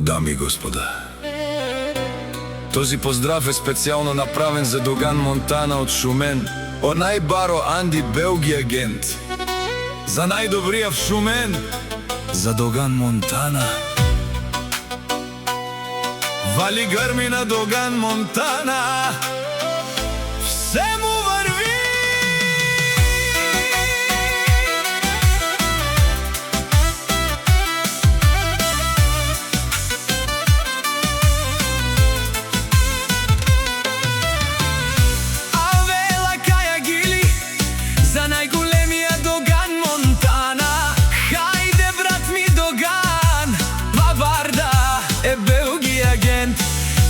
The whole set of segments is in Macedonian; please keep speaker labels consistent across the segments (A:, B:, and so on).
A: Дами и господа, този поздрав е специјално направен за Доган Монтана од Шумен, од најбаро Анди Белги агент. За најдобријав Шумен, за Доган Монтана. Вали грми на Доган Монтана, все му върви. Авела каја гили за најголемија Доган Монтана. Хајде брат ми Доган, Баварда е Белги агент,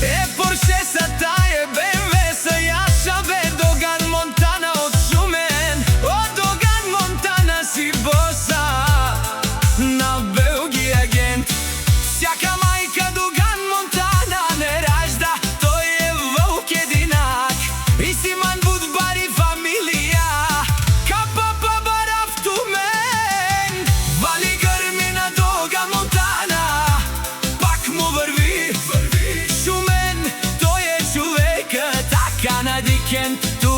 A: е Порше сата е БМВ са јаша бе Доган Монтана од Шумен. Од Доган Монтана си боса на Белги агент. Сјака мајка Доган Монтана не ражда, тој е вълк единак. И си ман будбари фамилија, капа бабара в Тумен. Вали грми на Доган Монтана, пак му върви. Шумен, тој е човекот, така на дикент ту